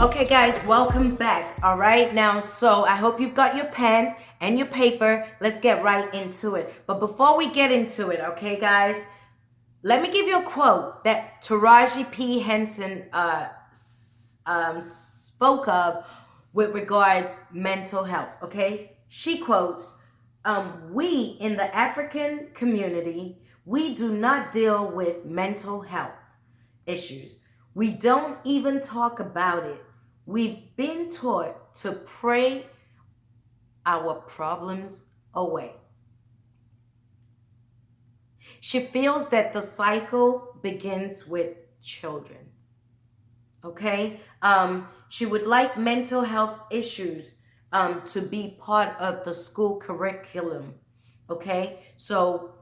Okay, guys, welcome back. All right, now, so I hope you've got your pen and your paper. Let's get right into it. But before we get into it, okay, guys, let me give you a quote that Taraji P. Henson spoke of with regards mental health. Okay, she quotes, "We in the African community, we do not deal with mental health issues. We don't even talk about it. We've been taught to pray our problems away." She feels that the cycle begins with children. Okay? She would like mental health issues to be part of the school curriculum. Okay? So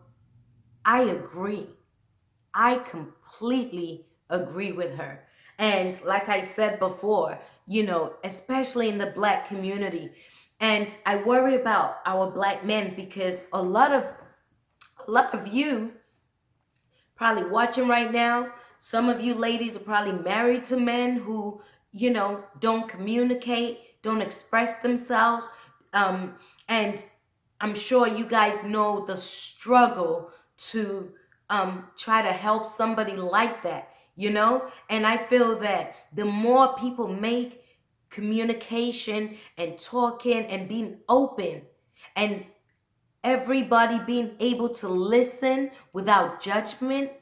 I agree. I completely agree with her. And like I said before, especially in the Black community, and I worry about our Black men because a lot of you probably watching right now, some of you ladies are probably married to men who, don't communicate, don't express themselves. And I'm sure you guys know the struggle to try to help somebody like that. And I feel that the more people make communication and talking and being open and everybody being able to listen without judgment,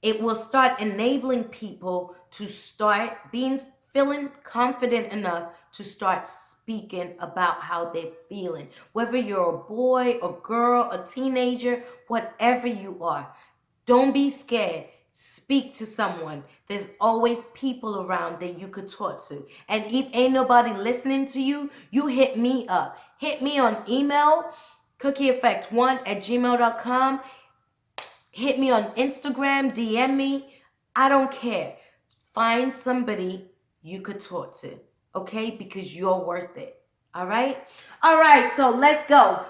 it will start enabling people to start feeling confident enough to start speaking about how they're feeling. Whether you're a boy, a girl, a teenager, whatever you are, don't be scared. Speak to someone. There's always people around that you could talk to. And if ain't nobody listening to you, you hit me up. Hit me on email, cookieeffect1@gmail.com. Hit me on Instagram, DM me. I don't care. Find somebody you could talk to, okay? Because you're worth it. All right? All right, so let's go.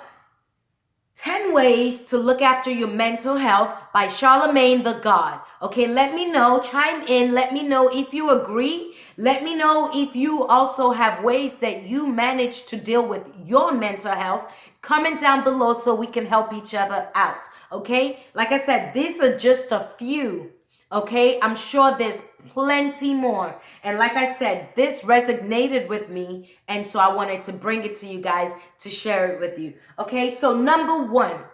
10 Ways to Look After Your Mental Health by Charlamagne the God. Okay, let me know. Chime in. Let me know if you agree. Let me know if you also have ways that you manage to deal with your mental health. Comment down below so we can help each other out. Okay, like I said, these are just a few. Okay, I'm sure there's plenty more. And like I said, this resonated with me. And so I wanted to bring it to you guys to share it with you. Okay, so number one,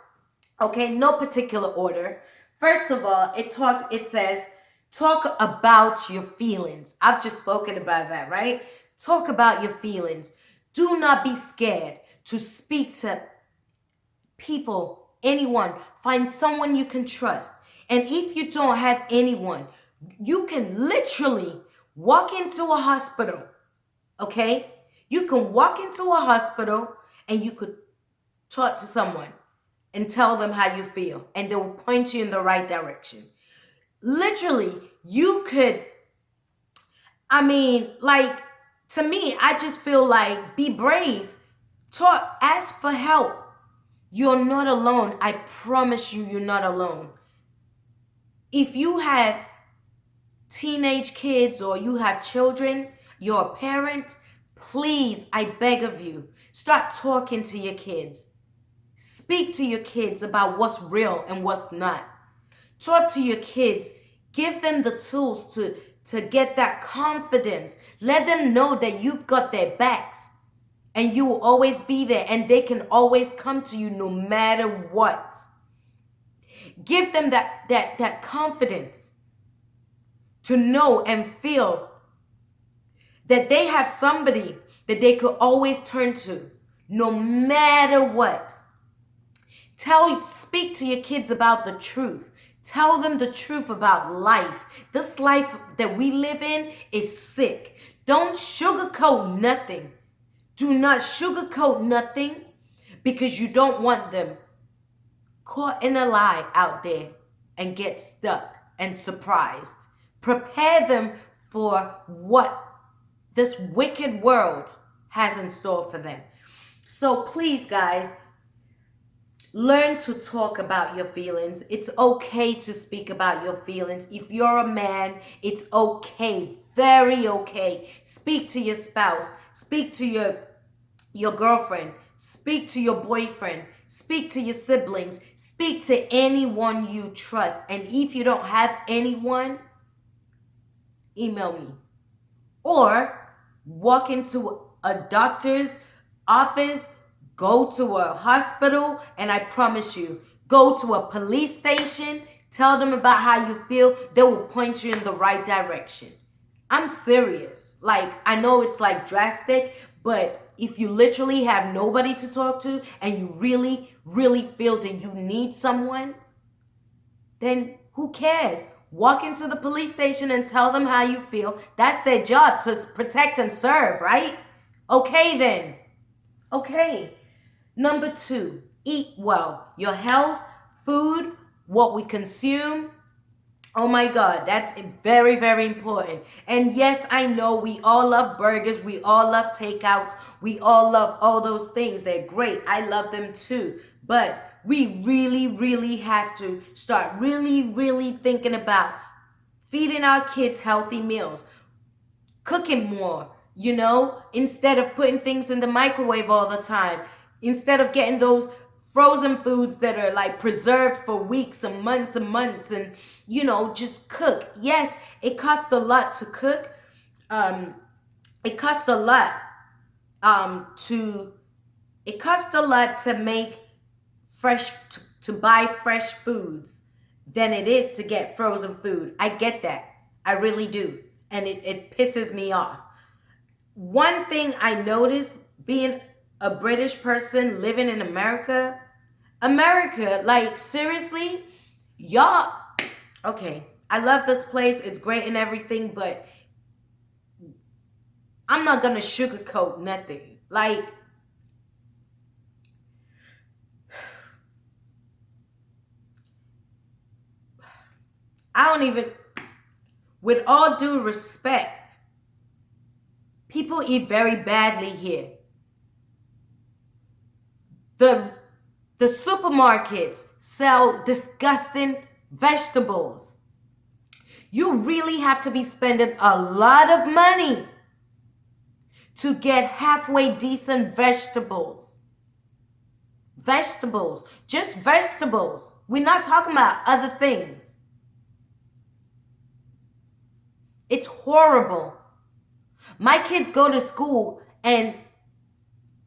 okay, no particular order. First of all, it says, talk about your feelings. I've just spoken about that, right? Talk about your feelings. Do not be scared to speak to people, anyone. Find someone you can trust. And if you don't have anyone, you can literally walk into a hospital, okay? You can walk into a hospital and you could talk to someone and tell them how you feel, and they will point you in the right direction. Literally, you could, to me, I just feel like be brave. Talk, ask for help. You're not alone. I promise you, you're not alone. If you have teenage kids or you have children, you're a parent, please, I beg of you, start talking to your kids. Speak to your kids about what's real and what's not. Talk to your kids. Give them the tools to get that confidence. Let them know that you've got their backs and you will always be there and they can always come to you no matter what. Give them that confidence to know and feel that they have somebody that they could always turn to no matter what. Speak to your kids about the truth. Tell them the truth about life. This life that we live in is sick. Don't sugarcoat nothing. Do not sugarcoat nothing because you don't want them caught in a lie out there and get stuck and surprised. Prepare them for what this wicked world has in store for them. So please, guys, Learn to talk about your feelings. It's okay to speak about your feelings. If you're a man, it's okay, very okay. Speak to your spouse, speak to your girlfriend, speak to your boyfriend, speak to your siblings, speak to anyone you trust. And if you don't have anyone, email me. Or walk into a doctor's office, go to a hospital, and I promise you, go to a police station, tell them about how you feel, they will point you in the right direction. I'm serious. Like, I know it's like drastic, but if you literally have nobody to talk to and you really, really feel that you need someone, then who cares? Walk into the police station and tell them how you feel. That's their job, to protect and serve, right? Okay then. Okay. Number 2, eat well. Your health, food, what we consume. Oh my God, that's very, very important. And yes, I know we all love burgers. We all love takeouts. We all love all those things. They're great. I love them too. But we really, really have to start really, really thinking about feeding our kids healthy meals, cooking more, instead of putting things in the microwave all the time, instead of getting those frozen foods that are like preserved for weeks and months and just cook. Yes, it costs a lot to cook. It costs a lot to make fresh, to buy fresh foods than it is to get frozen food. I get that. I really do. And it pisses me off. One thing I noticed being a British person living in America, like seriously, y'all, okay, I love this place. It's great and everything, but I'm not gonna sugarcoat nothing. Like, I don't even, with all due respect, people eat very badly here. The supermarkets sell disgusting vegetables. You really have to be spending a lot of money to get halfway decent vegetables. Vegetables, just vegetables. We're not talking about other things. It's horrible. My kids go to school, and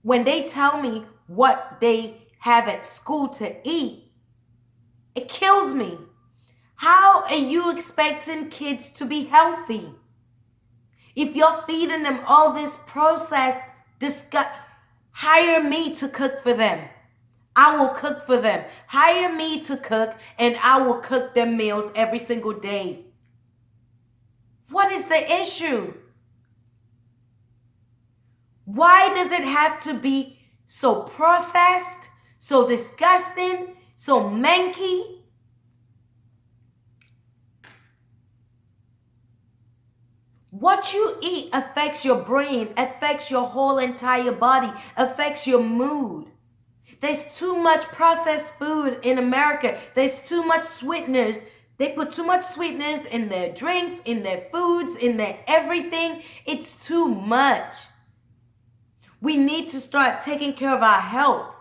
when they tell me what they have at school to eat, it kills me. How are you expecting kids to be healthy if you're feeding them all this processed hire me to cook for them. I will cook for them. Hire me to cook, and I will cook them meals every single day. What is the issue? Why does it have to be so processed, so disgusting, so manky? What you eat affects your brain, affects your whole entire body, affects your mood. There's too much processed food in America. There's too much sweeteners. They put too much sweeteners in their drinks, in their foods, in their everything. It's too much. We need to start taking care of our health.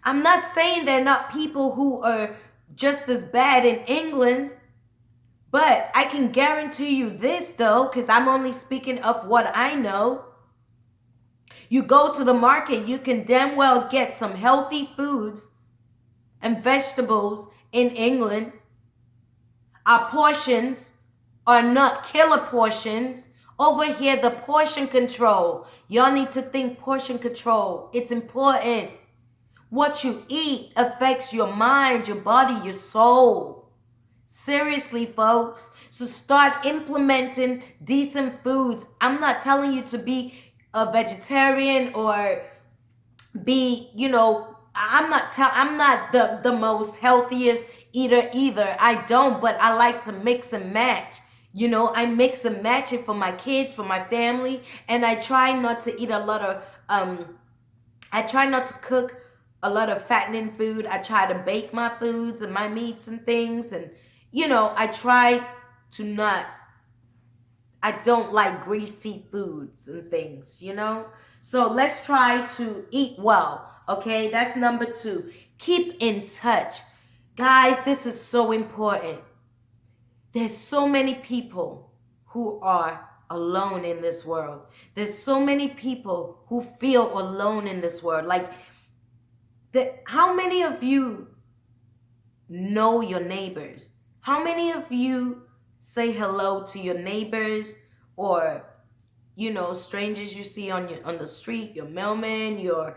I'm not saying there are not people who are just as bad in England, but I can guarantee you this though, because I'm only speaking of what I know. You go to the market, you can damn well get some healthy foods and vegetables in England. Our portions are not killer portions. Over here, the portion control. Y'all need to think portion control. It's important. What you eat affects your mind, your body, your soul. Seriously, folks. So start implementing decent foods. I'm not telling you to be a vegetarian or be, I'm not the most healthiest eater either. I don't, but I like to mix and match. I mix and match it for my kids, for my family, and I try not to eat a lot of I try not to cook a lot of fattening food. I try to bake my foods and my meats and things. And, I try to not, I don't like greasy foods and things. So let's try to eat well, okay? That's number 2. Keep in touch. Guys, this is so important. There's so many people who are alone in this world. There's so many people who feel alone in this world. Like, how many of you know your neighbors? How many of you say hello to your neighbors, or strangers you see on the street, your mailman, your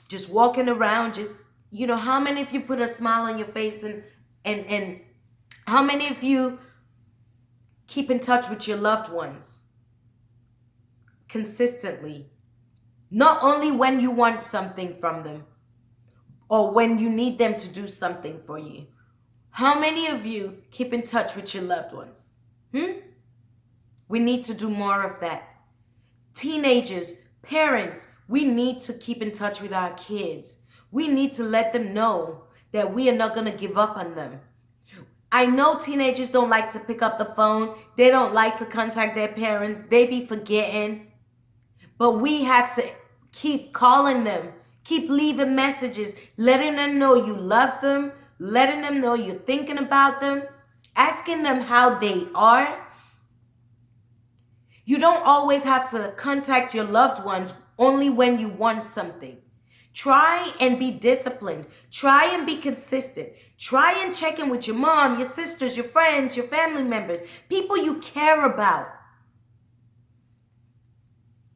just walking around, just how many of you put a smile on your face, and how many of you keep in touch with your loved ones consistently? Not only when you want something from them or when you need them to do something for you. How many of you keep in touch with your loved ones? We need to do more of that. Teenagers, parents, we need to keep in touch with our kids. We need to let them know that we are not going to give up on them. I know teenagers don't like to pick up the phone. They don't like to contact their parents. They be forgetting. But we have to keep calling them. Keep leaving messages, letting them know you love them, letting them know you're thinking about them, asking them how they are. You don't always have to contact your loved ones only when you want something. Try and be disciplined. Try and be consistent. Try and check in with your mom, your sisters, your friends, your family members, people you care about.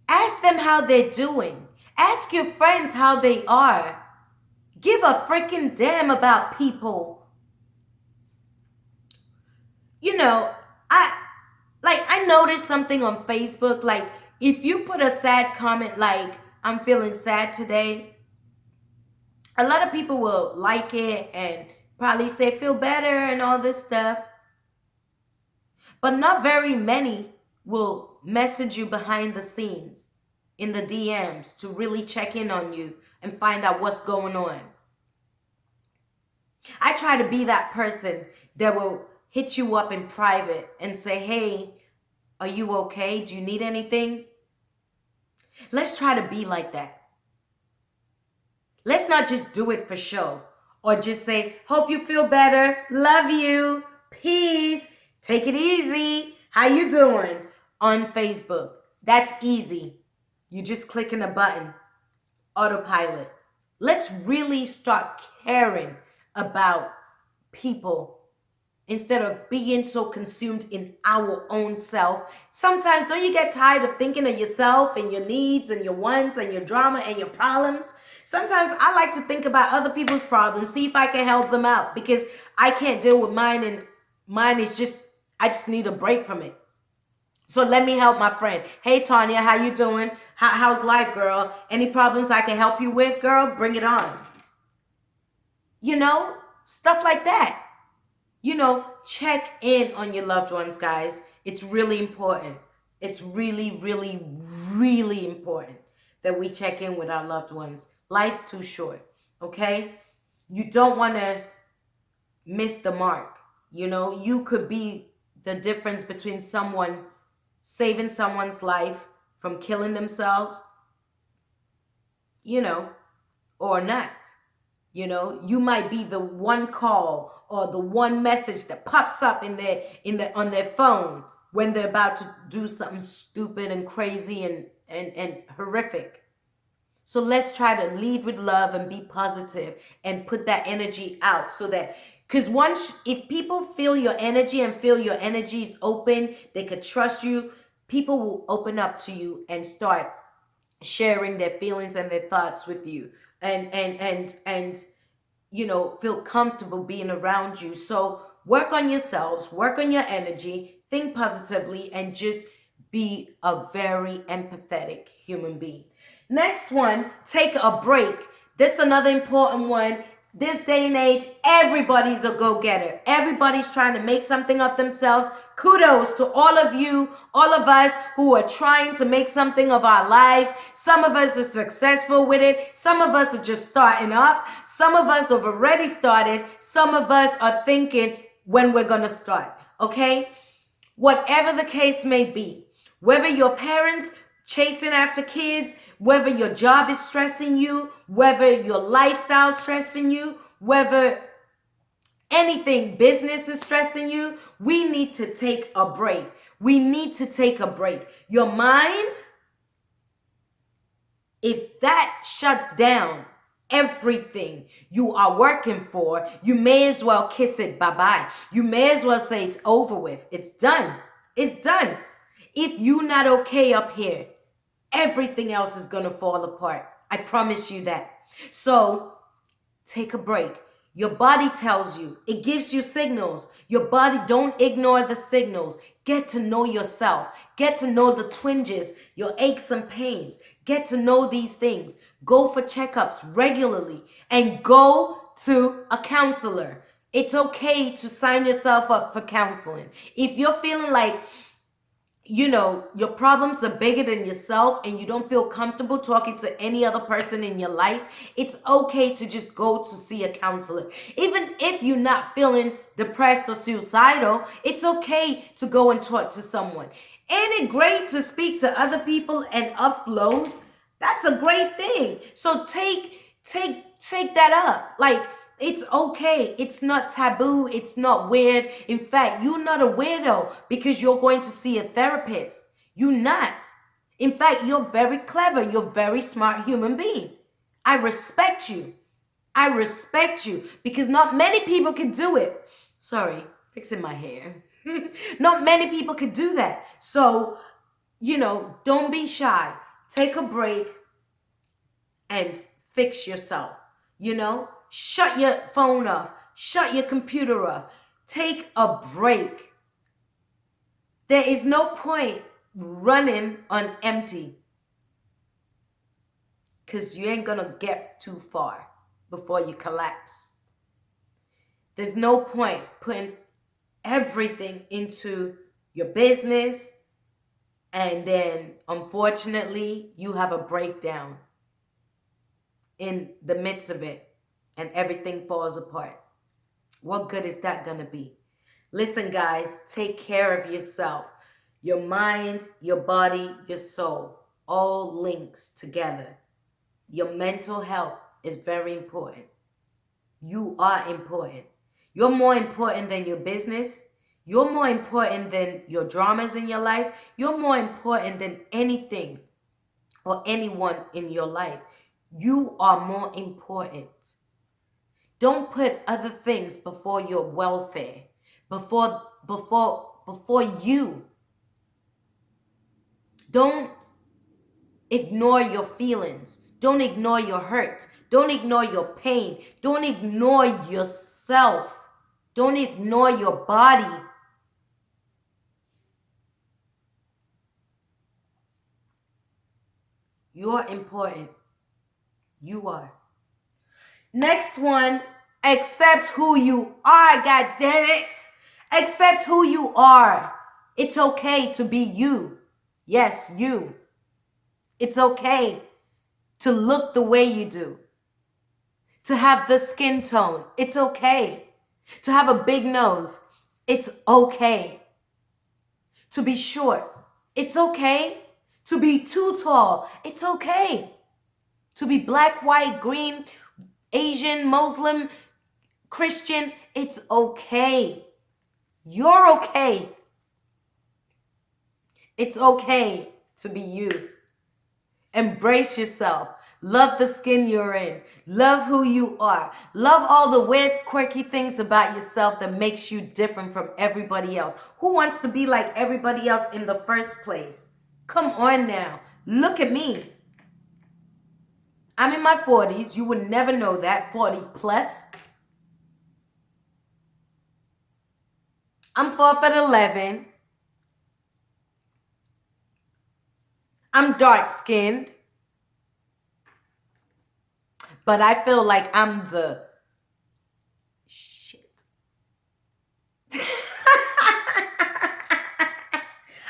Ask them how they're doing. Ask your friends how they are. Give a freaking damn about people. I noticed something on Facebook. Like, if you put a sad comment like, I'm feeling sad today, a lot of people will like it and probably say feel better and all this stuff. But not very many will message you behind the scenes in the DMs to really check in on you and find out what's going on. I try to be that person that will hit you up in private and say, hey, are you okay? Do you need anything? Let's try to be like that. Let's not just do it for show or just say, hope you feel better. Love you. Peace. Take it easy. How you doing? On Facebook. That's easy. You just clicking a button. Autopilot. Let's really start caring about people instead of being so consumed in our own self. Sometimes don't you get tired of thinking of yourself and your needs and your wants and your drama and your problems? Sometimes I like to think about other people's problems, see if I can help them out, because I can't deal with mine, and mine is I just need a break from it. So let me help my friend. Hey, Tanya, how you doing? How's life, girl? Any problems I can help you with, girl? Bring it on. Stuff like that. Check in on your loved ones, guys. It's really important. It's really, really, really important that we check in with our loved ones. Life's too short, okay? You don't want to miss the mark. You could be the difference between someone saving someone's life from killing themselves, or not. You might be the one call or the one message that pops up on their phone when they're about to do something stupid and crazy and horrific. So let's try to lead with love and be positive and put that energy out, so that, because if people feel your energy and feel your energy is open, they could trust you, people will open up to you and start sharing their feelings and their thoughts with you, and feel comfortable being around you. So work on yourselves, work on your energy, think positively, and just be a very empathetic human being. Next one, take a break. That's another important one. This day and age, everybody's a go-getter. Everybody's trying to make something of themselves. Kudos to all of you, all of us who are trying to make something of our lives. Some of us are successful with it. Some of us are just starting up. Some of us have already started. Some of us are thinking when we're going to start. Okay? Whatever the case may be, whether your parents chasing after kids, whether your job is stressing you, whether your lifestyle is stressing you, whether anything business is stressing you, we need to take a break. We need to take a break. Your mind, if that shuts down everything you are working for, you may as well kiss it bye-bye. You may as well say it's over with. It's done. It's done. If you're not okay up here, everything else is going to fall apart. I promise you that. So take a break. Your body tells you. It gives you signals. Your body, don't ignore the signals. Get to know yourself. Get to know the twinges, your aches and pains. Get to know these things. Go for checkups regularly and go to a counselor. It's okay to sign yourself up for counseling. If you're feeling like, you know, your problems are bigger than yourself and you don't feel comfortable talking to any other person in your life, it's okay to just go to see a counselor. Even if you're not feeling depressed or suicidal, it's okay to go and talk to someone. Ain't it great to speak to other people and upload? That's a great thing. So take that up. Like, it's okay. It's not taboo. It's not weird. In fact, you're not a weirdo because you're going to see a therapist. You're not. In fact, you're very clever. You're a very smart human being. I respect you. I respect you because not many people can do it. Sorry, fixing my hair. Not many people can do that. So, you know, don't be shy. Take a break and fix yourself. You know, shut your phone off. Shut your computer off. Take a break. There is no point running on empty because you ain't going to get too far before you collapse. There's no point putting everything into your business and then unfortunately you have a breakdown in the midst of it and everything falls apart. What good is that gonna be? Listen, guys, take care of yourself. Your mind, your body, your soul, all links together. Your mental health is very important. You are important. You're more important than your business. You're more important than your dramas in your life. You're more important than anything or anyone in your life. You are more important. Don't put other things before your welfare, before you. Don't ignore your feelings. Don't ignore your hurt. Don't ignore your pain. Don't ignore yourself. Don't ignore your body. You're important. You are. Next one, accept who you are, God damn it. Accept who you are. It's okay to be you. Yes, you. It's okay to look the way you do. To have the skin tone. It's okay. To have a big nose. It's okay. To be short. It's okay. To be too tall. It's okay. To be black, white, green, Asian, Muslim, Christian. It's okay. You're okay. It's okay to be you. Embrace yourself. Love the skin you're in. Love who you are. Love all the weird, quirky things about yourself that makes you different from everybody else. Who wants to be like everybody else in the first place? Come on now. Look at me. I'm in my 40s. You would never know that. 40 plus. I'm 4'11". I'm dark skinned. But I feel like I'm the shit.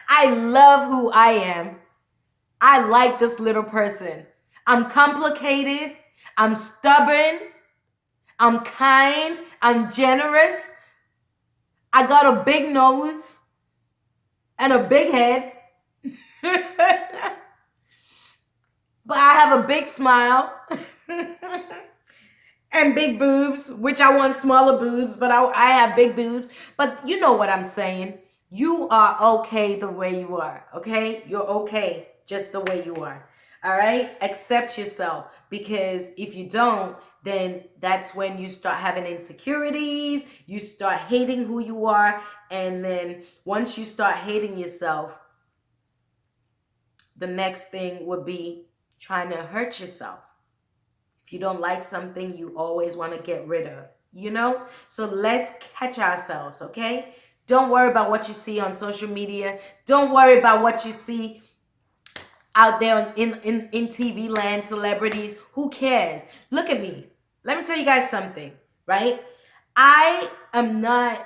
I love who I am. I like this little person. I'm complicated. I'm stubborn. I'm kind. I'm generous. I got a big nose and a big head. But I have a big smile. And big boobs, which I want smaller boobs, but I have big boobs. But you know what I'm saying. You are okay the way you are, okay? You're okay just the way you are, all right? Accept yourself, because if you don't, then that's when you start having insecurities, you start hating who you are, and then once you start hating yourself, the next thing would be trying to hurt yourself. If you don't like something, you always want to get rid of, you know? So let's catch ourselves, okay? Don't worry about what you see on social media. Don't worry about what you see out there in TV land, celebrities. Who cares? Look at me. Let me tell you guys something, right? I am not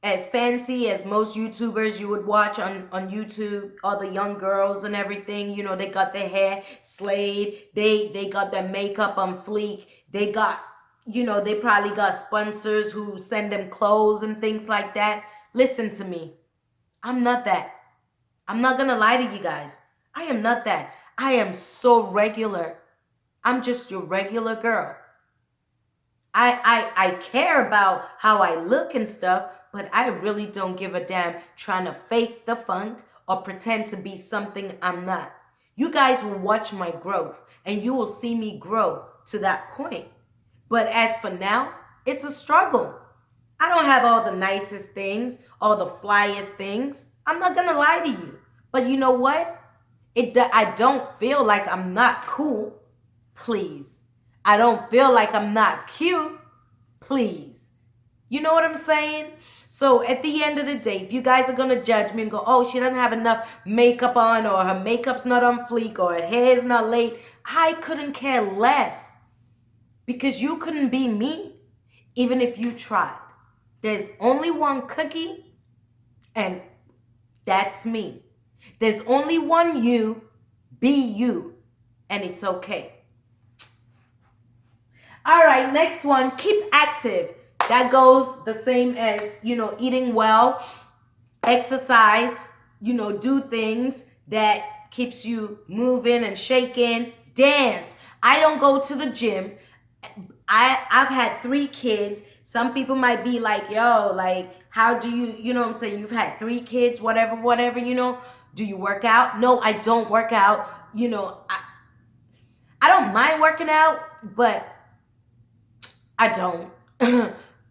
as fancy as most YouTubers you would watch on YouTube. All the young girls and everything, you know, they got their hair slayed. They got their makeup on fleek. They got, you know, they probably got sponsors who send them clothes and things like that. Listen to me. I'm not that. I'm not gonna lie to you guys. I am not that. I am so regular. I'm just your regular girl. I care about how I look and stuff, but I really don't give a damn trying to fake the funk or pretend to be something I'm not. You guys will watch my growth and you will see me grow to that point. But as for now, it's a struggle. I don't have all the nicest things, all the flyest things. I'm not gonna lie to you. But you know what? I don't feel like I'm not cool. Please. I don't feel like I'm not cute. Please. You know what I'm saying? So at the end of the day, if you guys are going to judge me and go, oh, she doesn't have enough makeup on, or her makeup's not on fleek, or her hair's not laid, I couldn't care less. Because you couldn't be me, even if you tried. There's only one cookie, and that's me. There's only one you, be you, and it's okay. All right, next one, keep active. That goes the same as, you know, eating well, exercise, you know, do things that keeps you moving and shaking, dance. I don't go to the gym. I've had 3 kids. Some people might be like, yo, like, how do you know what I'm saying? You've had 3 kids, whatever, you know. Do you work out? No, I don't work out. You know, I don't mind working out, but I don't.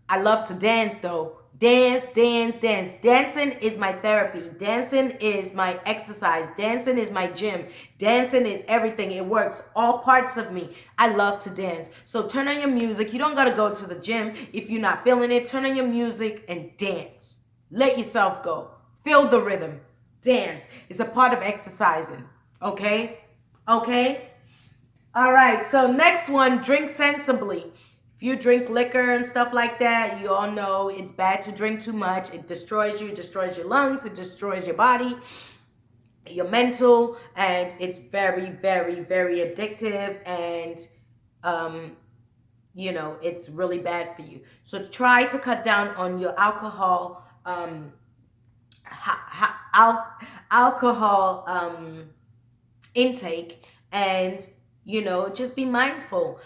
I love to dance though. Dance. Dancing is my therapy. Dancing is my exercise. Dancing is my gym. Dancing is everything. It works all parts of me. I love to dance. So turn on your music. You don't got to go to the gym if you're not feeling it. Turn on your music and dance. Let yourself go. Feel the rhythm. Dance. It's a part of exercising. Okay? Okay? All right. So next one, drink sensibly. If you drink liquor and stuff like that, you all know it's bad to drink too much. It destroys you, it destroys your lungs, it destroys your body, your mental, and it's very, very, very addictive, and you know, it's really bad for you. So try to cut down on your alcohol intake, and you know, just be mindful.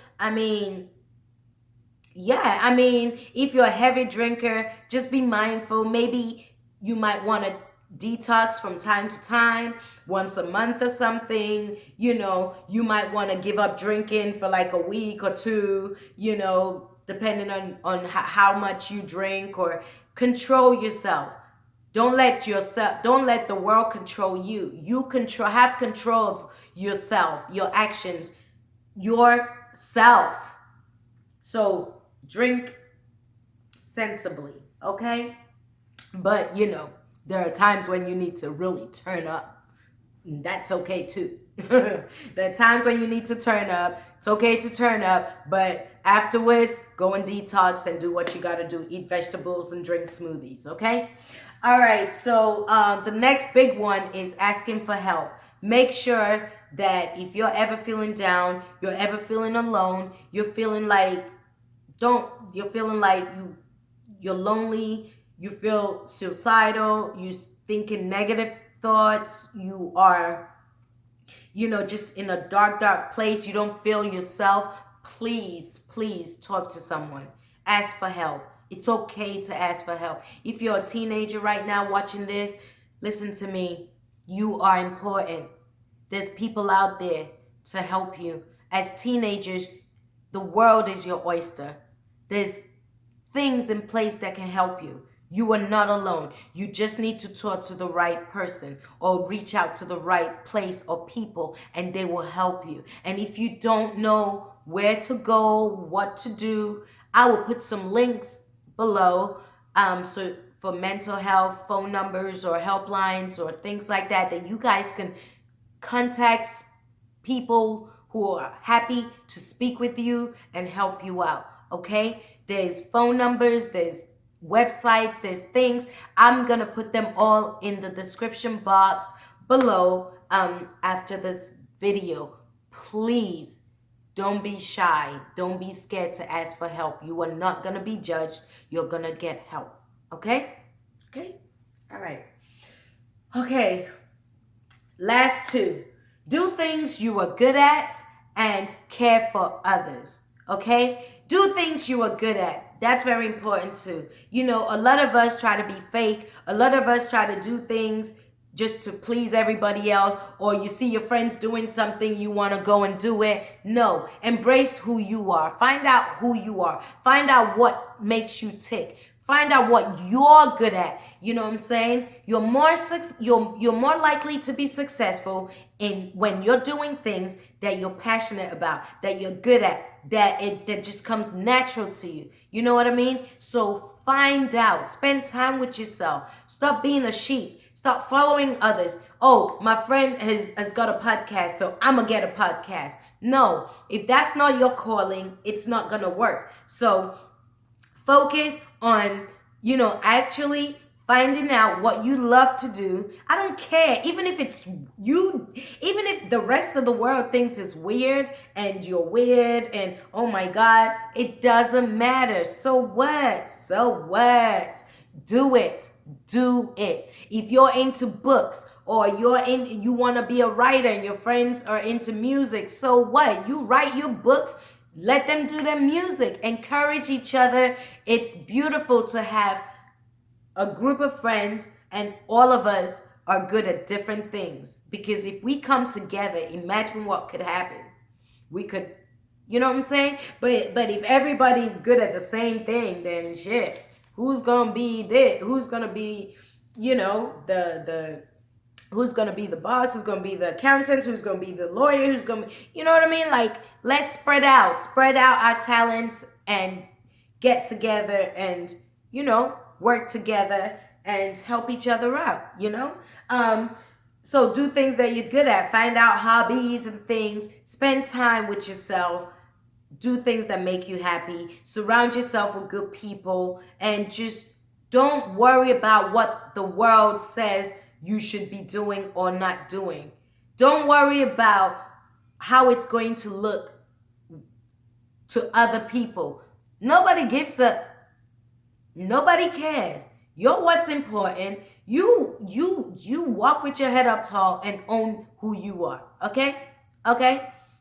If you're a heavy drinker, just be mindful. Maybe you might want to detox from time to time, once a month or something. You know, you might want to give up drinking for like a week or 2, you know, depending on how much you drink, or control yourself. Don't let the world control you. Have control of yourself, your actions, yourself. So drink sensibly, okay? But, you know, there are times when you need to really turn up. That's okay too. There are times when you need to turn up. It's okay to turn up, but afterwards, go and detox and do what you gotta do. Eat vegetables and drink smoothies, okay? All right, so the next big one is asking for help. Make sure that if you're ever feeling down, you're ever feeling alone, you're feeling like you're lonely, you feel suicidal, you thinking negative thoughts, you are, just in a dark place, you don't feel yourself, please talk to someone. Ask for help. It's okay to ask for help. If you're a teenager right now watching this, listen to me. You are important. There's people out there to help you. As teenagers, the world is your oyster. There's things in place that can help you. You are not alone. You just need to talk to the right person or reach out to the right place or people, and they will help you. And if you don't know where to go, what to do, I will put some links below. So for mental health, phone numbers or helplines or things like that, that you guys can contact people who are happy to speak with you and help you out. Okay? There's phone numbers, there's websites, there's things. I'm gonna put them all in the description box below after this video. Please don't be shy. Don't be scared to ask for help. You are not gonna be judged. You're gonna get help. Okay? Okay? All right. Okay. Last two. Do things you are good at and care for others. Okay? Do things you are good at. That's very important too. A lot of us try to be fake. A lot of us try to do things just to please everybody else, or you see your friends doing something, you want to go and do it. No, embrace who you are. Find out who you are. Find out what makes you tick. Find out what you're good at. You know what I'm saying? You're more likely to be successful when you're doing things that you're passionate about, that you're good at, that just comes natural to you. You know what I mean? So find out. Spend time with yourself. Stop being a sheep. Stop following others. Oh, my friend has got a podcast, so I'm going to get a podcast. No, if that's not your calling, it's not going to work. So focus on, actually finding out what you love to do. I don't care. Even if even if the rest of the world thinks it's weird and you're weird and oh my God, it doesn't matter. So what? Do it. Do it. If you're into books or you want to be a writer and your friends are into music, so what? You write your books, let them do their music. Encourage each other. It's beautiful to have a group of friends and all of us are good at different things. Because if we come together, imagine what could happen. We could, you know what I'm saying? But if everybody's good at the same thing, then shit, who's gonna be this? Who's gonna be, the who's gonna be the boss? Who's gonna be the accountant? Who's gonna be the lawyer? Who's gonna, you know what I mean? Like, let's spread out our talents and get together and, work together and help each other out, So do things that you're good at. Find out hobbies and things. Spend time with yourself. Do things that make you happy. Surround yourself with good people. And just don't worry about what the world says you should be doing or not doing. Don't worry about how it's going to look to other people. Nobody gives a... Nobody cares. You're what's important. You walk with your head up tall and own who you are. Okay?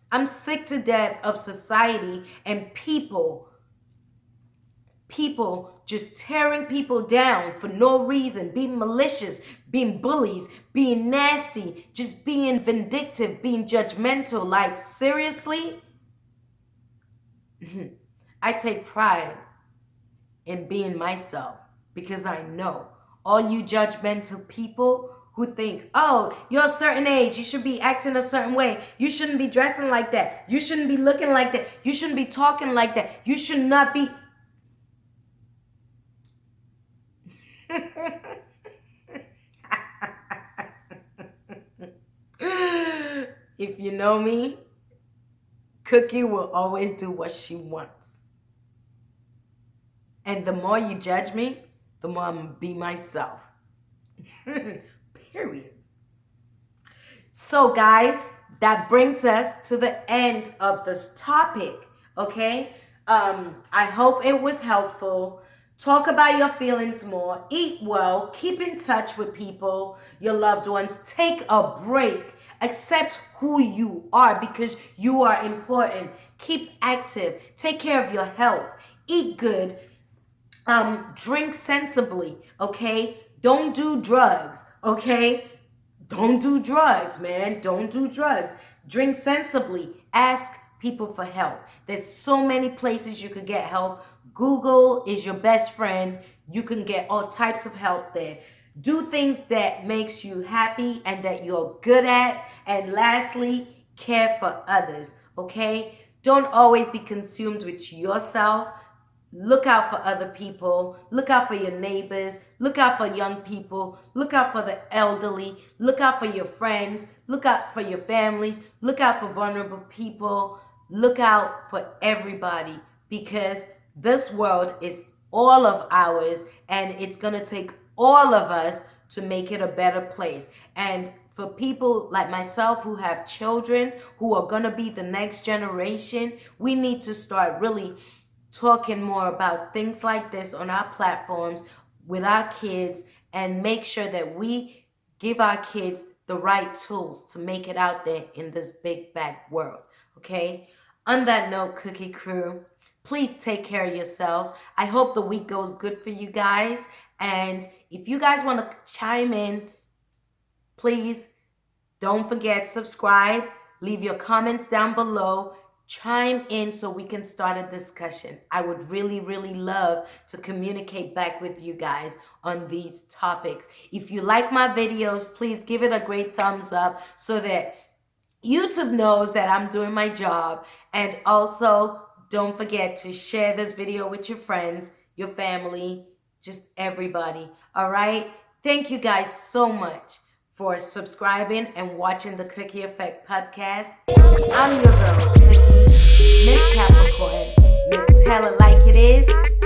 I'm sick to death of society and people just tearing people down for no reason, being malicious, being bullies, being nasty, just being vindictive, being judgmental. Like, seriously? I take pride in being myself because I know all you judgmental people who think, oh, you're a certain age, you should be acting a certain way, you shouldn't be dressing like that, you shouldn't be looking like that, you shouldn't be talking like that, you should not be... If you know me, Cookie will always do what she wants. And the more you judge me, the more I'm going to be myself. Period. So, guys, that brings us to the end of this topic. Okay. I hope it was helpful. Talk about your feelings more. Eat well. Keep in touch with people, your loved ones. Take a break. Accept who you are because you are important. Keep active. Take care of your health. Eat good. Drink sensibly. Okay. Don't do drugs. Okay. Don't do drugs, man. Don't do drugs. Drink sensibly. Ask people for help. There's so many places you could get help. Google is your best friend. You can get all types of help there. Do things that makes you happy and that you're good at. And lastly, care for others, okay? Don't always be consumed with yourself. Look out for other people. Look out for your neighbors. Look out for young people. Look out for the elderly. Look out for your friends. Look out for your families. Look out for vulnerable people. Look out for everybody because this world is all of ours and it's going to take all of us to make it a better place. And for people like myself who have children who are going to be the next generation, we need to start really talking more about things like this on our platforms with our kids and make sure that we give our kids the right tools to make it out there in this big bad world. Okay? On that note, Cookie Crew, please take care of yourselves. I hope the week goes good for you guys. And if you guys want to chime in, please don't forget, subscribe, leave your comments down below. Chime in so we can start a discussion. I would really, really love to communicate back with you guys on these topics. If you like my videos, please give it a great thumbs up so that YouTube knows that I'm doing my job. And also, don't forget to share this video with your friends, your family, just everybody. All right? Thank you guys so much for subscribing and watching the Cookie Effect podcast. I'm your girl, Cookie, Miss Capricorn, Miss Tell It Like It Is.